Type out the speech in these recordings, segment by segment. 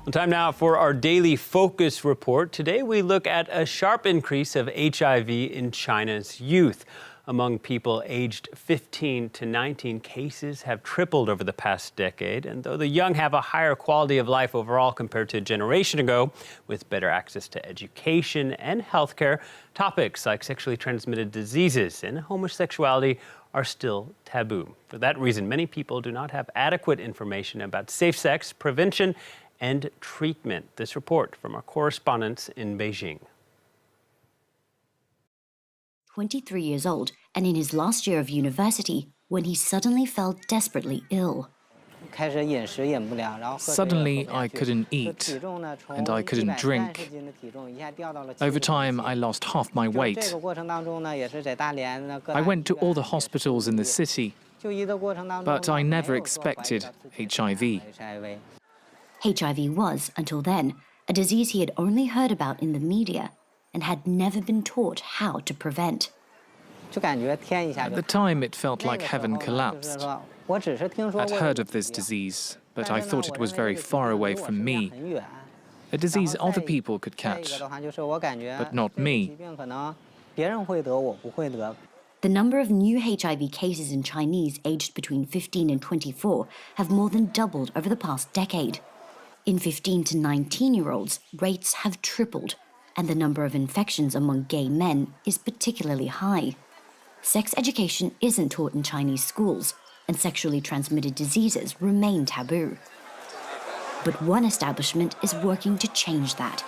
Well, time now for our daily focus report. Today we look at a sharp increase of HIV in China's youth. Among people aged 15 to 19, cases have tripled over the past decade. And though the young have a higher quality of life overall compared to a generation ago, with better access to education and healthcare, topics like sexually transmitted diseases and homosexuality are still taboo. For that reason, many people do not have adequate information about safe sex, prevention, and treatment. This report from our correspondents in Beijing. 23 years old and in his last year of university when he suddenly fell desperately ill. Suddenly, I couldn't eat, and I couldn't drink. Over time, I lost half my weight. I went to all the hospitals in the city, but I never expected HIV. HIV was, until then, a disease he had only heard about in the media and had never been taught how to prevent. At the time, it felt like heaven collapsed. I'd heard of this disease, but I thought it was very far away from me. A disease other people could catch, but not me. The number of new HIV cases in Chinese aged between 15 and 24 have more than doubled over the past decade. In 15 to 19-year-olds, rates have tripled, and the number of infections among gay men is particularly high. Sex education isn't taught in Chinese schools, and sexually transmitted diseases remain taboo. But one establishment is working to change that.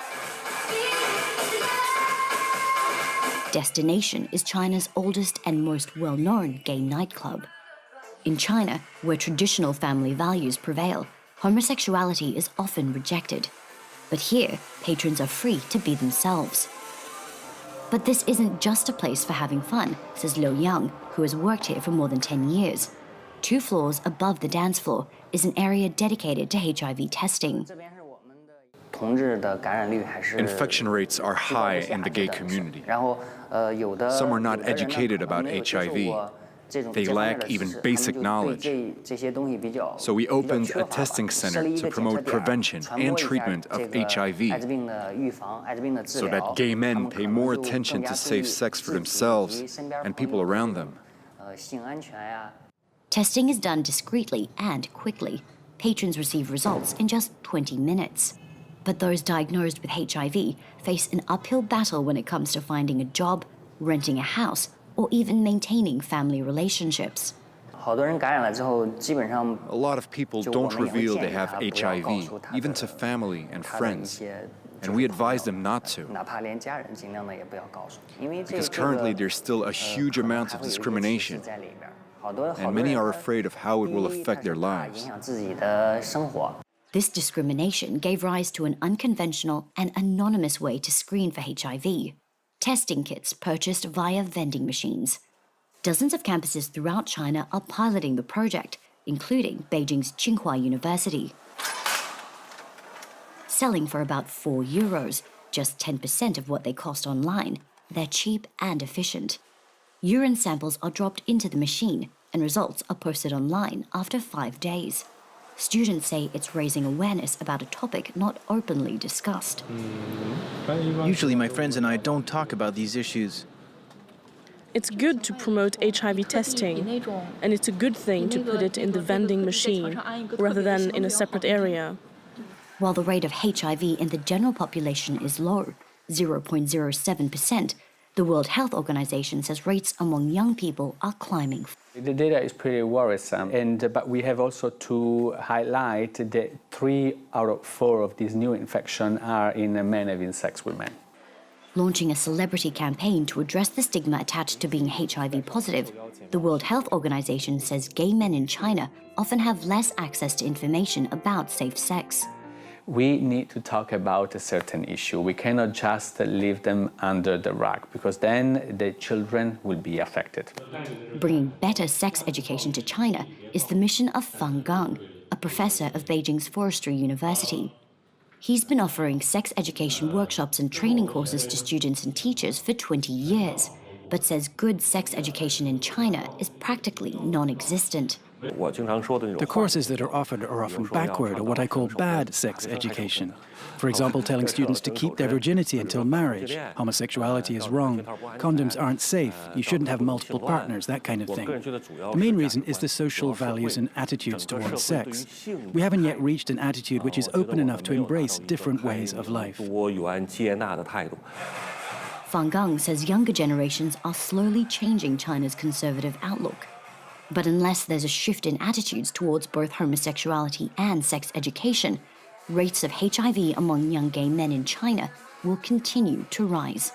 Destination is China's oldest and most well-known gay nightclub. In China, where traditional family values prevail, homosexuality is often rejected. But here, patrons are free to be themselves. But this isn't just a place for having fun, says Liu Yang, who has worked here for more than 10 years. 2 floors above the dance floor is an area dedicated to HIV testing. Infection rates are high in the gay community. Some are not educated about HIV. They lack even basic knowledge. So we opened a testing center to promote prevention and treatment of HIV, so that gay men pay more attention to safe sex for themselves and people around them. Testing is done discreetly and quickly. Patrons receive results in just 20 minutes. But those diagnosed with HIV face an uphill battle when it comes to finding a job, renting a house, or even maintaining family relationships. A lot of people don't reveal they have HIV, even to family and friends. And we advise them not to. Because currently there's still a huge amount of discrimination. And many are afraid of how it will affect their lives. This discrimination gave rise to an unconventional and anonymous way to screen for HIV. Testing kits purchased via vending machines. Dozens of campuses throughout China are piloting the project, including Beijing's Tsinghua University. Selling for about €4, just 10% of what they cost online, they're cheap and efficient. Urine samples are dropped into the machine, and results are posted online after 5 days. Students say it's raising awareness about a topic not openly discussed. Usually my friends and I don't talk about these issues. It's good to promote HIV testing, and it's a good thing to put it in the vending machine rather than in a separate area. While the rate of HIV in the general population is low, 0.07%, the World Health Organization says rates among young people are climbing. The data is pretty worrisome, but we have also to highlight that 3 out of 4 of these new infections are in men having sex with men. Launching a celebrity campaign to address the stigma attached to being HIV positive, the World Health Organization says gay men in China often have less access to information about safe sex. We need to talk about a certain issue. We cannot just leave them under the rug, because then the children will be affected. Bringing better sex education to China is the mission of Fang Gang, a professor of Beijing's Forestry University. He's been offering sex education workshops and training courses to students and teachers for 20 years, but says good sex education in China is practically non-existent. The courses that are offered are often backward, or what I call bad sex education. For example, telling students to keep their virginity until marriage. Homosexuality is wrong. Condoms aren't safe. You shouldn't have multiple partners, that kind of thing. The main reason is the social values and attitudes towards sex. We haven't yet reached an attitude which is open enough to embrace different ways of life. Fang Gang says younger generations are slowly changing China's conservative outlook. But unless there's a shift in attitudes towards both homosexuality and sex education, rates of HIV among young gay men in China will continue to rise.